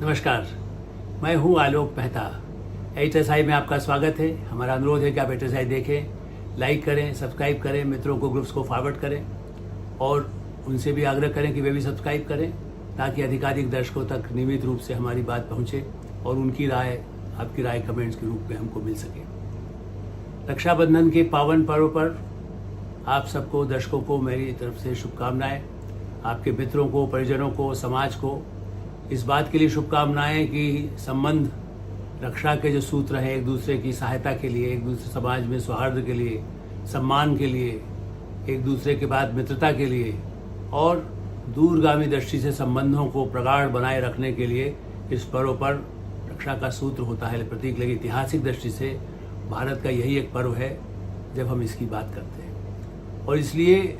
नमस्कार, मैं हूं आलोक मेहता। HSI में आपका स्वागत है। हमारा अनुरोध है कि आप HSI देखें, लाइक करें, सब्सक्राइब करें, मित्रों को, ग्रुप्स को फॉरवर्ड करें और उनसे भी आग्रह करें कि वे भी सब्सक्राइब करें ताकि अधिकाधिक दर्शकों तक नियमित रूप से हमारी बात पहुंचे और उनकी राय, आपकी राय कमेंट्स के रूप में हमको मिल सके। रक्षाबंधन के पावन पर्व पर आप सबको, दर्शकों को मेरी तरफ से शुभकामनाएं। आपके मित्रों को, परिजनों को, समाज को इस बात के लिए शुभकामनाएं कि संबंध, रक्षा के जो सूत्र हैं, एक दूसरे की सहायता के लिए, एक दूसरे समाज में सौहार्द के लिए, सम्मान के लिए, एक दूसरे के बाद मित्रता के लिए और दूरगामी दृष्टि से संबंधों को प्रगाढ़ बनाए रखने के लिए इस पर्व पर रक्षा का सूत्र होता है प्रतीक। लेकिन ऐतिहासिक दृष्टि से भारत का यही एक पर्व है जब हम इसकी बात करते हैं। और इसलिए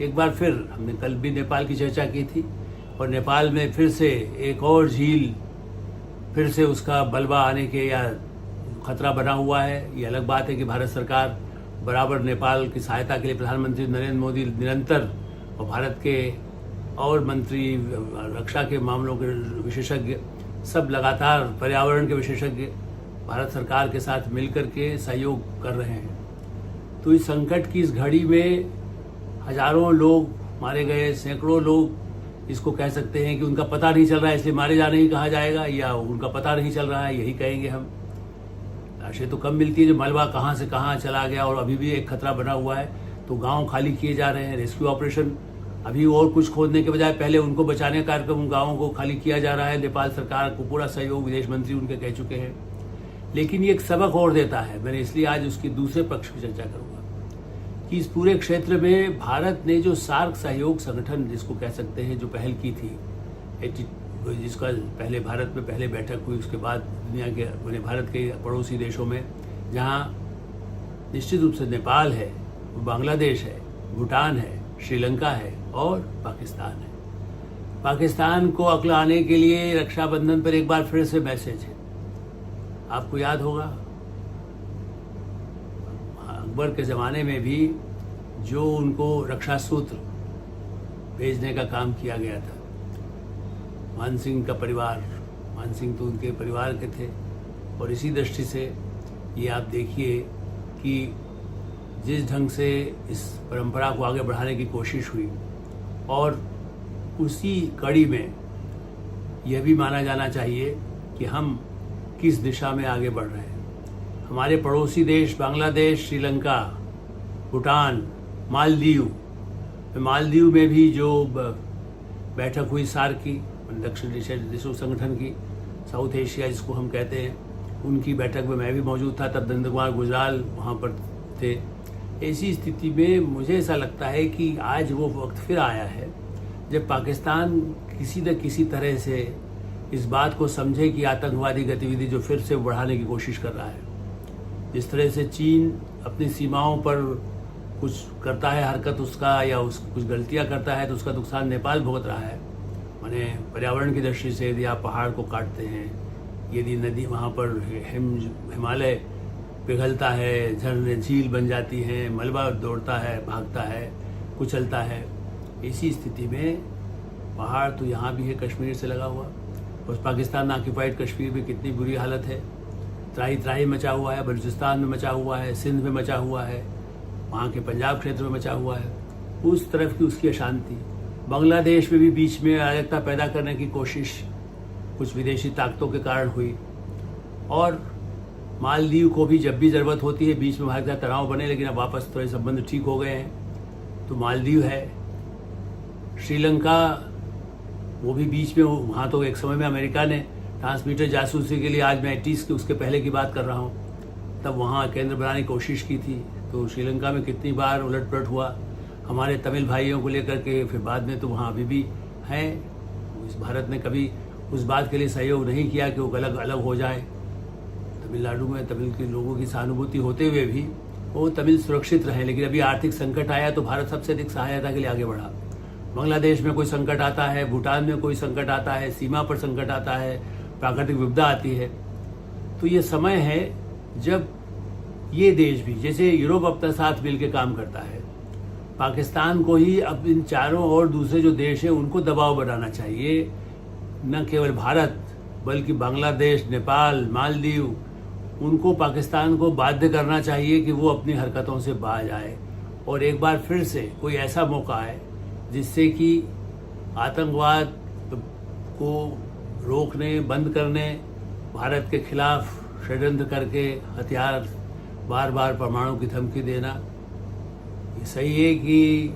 एक बार फिर हमने कल भी नेपाल की चर्चा की थी और नेपाल में फिर से एक और झील, फिर से उसका बलबा आने के या खतरा बना हुआ है। ये अलग बात है कि भारत सरकार बराबर नेपाल की सहायता के लिए प्रधानमंत्री नरेंद्र मोदी निरंतर और भारत के और मंत्री, रक्षा के मामलों के विशेषज्ञ सब लगातार, पर्यावरण के विशेषज्ञ भारत सरकार के साथ मिलकर के सहयोग कर रहे हैं। तो इस संकट की इस घड़ी में हजारों लोग मारे गए, सैकड़ों लोग, इसको कह सकते हैं कि उनका पता नहीं चल रहा है इसलिए मारे जाने ही कहा जाएगा, या उनका पता नहीं चल रहा है यही कहेंगे हम। लाशें तो कम मिलती है, जो मलबा कहाँ से कहाँ चला गया और अभी भी एक खतरा बना हुआ है। तो गांव खाली किए जा रहे हैं, रेस्क्यू ऑपरेशन अभी और कुछ खोदने के बजाय पहले उनको बचाने का कार्यक्रम गाँवों को खाली किया जा रहा है। नेपाल सरकार को पूरा सहयोग विदेश मंत्री उनके कह चुके हैं। लेकिन ये एक सबक और देता है, मैंने इसलिए आज उसकी दूसरे पक्ष की चर्चा करूंगा कि इस पूरे क्षेत्र में भारत ने जो सार्क सहयोग संगठन जिसको कह सकते हैं, जो पहल की थी, जिसका पहले भारत में पहले बैठक हुई, उसके बाद दुनिया के, भारत के पड़ोसी देशों में, जहां निश्चित रूप से नेपाल है, बांग्लादेश है, भूटान है, श्रीलंका है और पाकिस्तान है। पाकिस्तान को अक्ल आने के लिए रक्षाबंधन पर एक बार फिर से मैसेज है। आपको याद होगा अकबर के ज़माने में भी जो उनको रक्षा सूत्र भेजने का काम किया गया था, मान सिंह का परिवार, मान सिंह तो उनके परिवार के थे। और इसी दृष्टि से ये आप देखिए कि जिस ढंग से इस परंपरा को आगे बढ़ाने की कोशिश हुई और उसी कड़ी में यह भी माना जाना चाहिए कि हम किस दिशा में आगे बढ़ रहे हैं। हमारे पड़ोसी देश बांग्लादेश, श्रीलंका, भूटान, मालदीव में भी जो बैठक हुई सार्क की, दक्षिण एशिया देशों संगठन की, साउथ एशिया जिसको हम कहते हैं, उनकी बैठक में मैं भी मौजूद था। तब नरेंद्र कुमार गुजराल वहाँ पर थे। ऐसी स्थिति में मुझे ऐसा लगता है कि आज वो वक्त फिर आया है जब पाकिस्तान किसी न किसी तरह से इस बात को समझे कि आतंकवादी गतिविधि जो फिर से बढ़ाने की कोशिश कर रहा है, जिस तरह से चीन अपनी सीमाओं पर कुछ करता है हरकत उसका, या कुछ गलतियां करता है तो उसका नुकसान नेपाल भुगत रहा है। माने पर्यावरण की दृष्टि से यदि आप पहाड़ को काटते हैं, यदि नदी वहाँ पर हिमालय पिघलता है, झरने झील बन जाती हैं, मलबा दौड़ता है, भागता है, कुचलता है, इसी स्थिति में पहाड़ तो यहाँ भी है, कश्मीर से लगा हुआ, और पाकिस्तान ऑक्यूपाइड कश्मीर में कितनी बुरी हालत है, त्राही त्राही मचा हुआ है, बलूचिस्तान में मचा हुआ है, सिंध में मचा हुआ है, वहाँ के पंजाब क्षेत्र में मचा हुआ है, उस तरफ की उसकी अशांति। बांग्लादेश में भी बीच में अराजकता पैदा करने की कोशिश कुछ विदेशी ताकतों के कारण हुई। और मालदीव को भी जब भी ज़रूरत होती है बीच में भारत का तनाव बने, लेकिन अब वापस थोड़े संबंध ठीक हो गए हैं, तो मालदीव है। श्रीलंका, वो भी बीच में, वहाँ तो एक समय में अमेरिका ने ट्रांसमीटर जासूसी के लिए, आज मैं 80s के उसके पहले की बात कर रहा हूँ, तब वहाँ केंद्र बनाने की कोशिश की थी। तो श्रीलंका में कितनी बार उलट पलट हुआ हमारे तमिल भाइयों को लेकर के, फिर बाद में तो वहाँ अभी भी हैं। इस भारत ने कभी उस बात के लिए सहयोग नहीं किया कि वो अलग अलग हो जाए। तमिलनाडु में तमिल के लोगों की सहानुभूति होते हुए भी वो तमिल सुरक्षित रहे, लेकिन अभी आर्थिक संकट आया तो भारत सबसे अधिक सहायता के लिए आगे बढ़ा। बांग्लादेश में कोई संकट आता है, भूटान में कोई संकट आता है, सीमा पर संकट आता है, प्राकृतिक विपदा आती है, तो ये समय है जब ये देश भी, जैसे यूरोप अपने साथ मिलकर काम करता है, पाकिस्तान को ही अब इन चारों और दूसरे जो देश हैं उनको दबाव बनाना चाहिए। न केवल भारत बल्कि बांग्लादेश, नेपाल, मालदीव, उनको पाकिस्तान को बाध्य करना चाहिए कि वो अपनी हरकतों से बाज आए और एक बार फिर से कोई ऐसा मौका आए जिससे कि आतंकवाद को रोकने, बंद करने, भारत के खिलाफ षड्यंत्र करके हथियार बार बार परमाणु की धमकी देना। ये सही है कि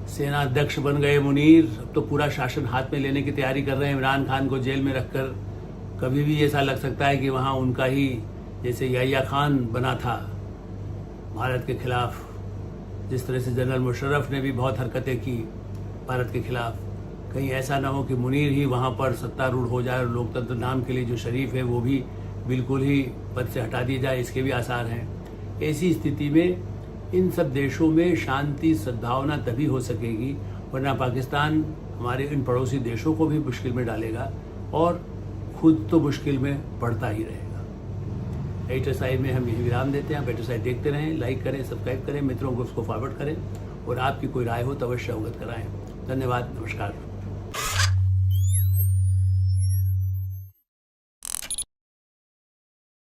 सेनाध्यक्ष बन गए मुनीर, अब तो पूरा शासन हाथ में लेने की तैयारी कर रहे हैं। इमरान खान को जेल में रखकर कभी भी ऐसा लग सकता है कि वहाँ उनका ही, जैसे याह्या खान बना था भारत के खिलाफ, जिस तरह से जनरल मुशर्रफ ने भी बहुत हरकतें की भारत के खिलाफ, कहीं ऐसा ना हो कि मुनीर ही वहाँ पर सत्तारूढ़ हो जाए और लोकतंत्र नाम के लिए जो शरीफ है वो भी बिल्कुल ही पद से हटा दी जाए, इसके भी आसार हैं। ऐसी स्थिति में इन सब देशों में शांति सद्भावना तभी हो सकेगी, वरना पाकिस्तान हमारे इन पड़ोसी देशों को भी मुश्किल में डालेगा और खुद तो मुश्किल में पड़ता ही रहेगा। एडिटर साइड में हम यही विराम देते हैं। आप एडिटर साइड देखते रहें, लाइक करें, सब्सक्राइब करें, मित्रों को उसको फॉरवर्ड करें और आपकी कोई राय हो तो अवश्य अवगत कराएं। धन्यवाद, नमस्कार।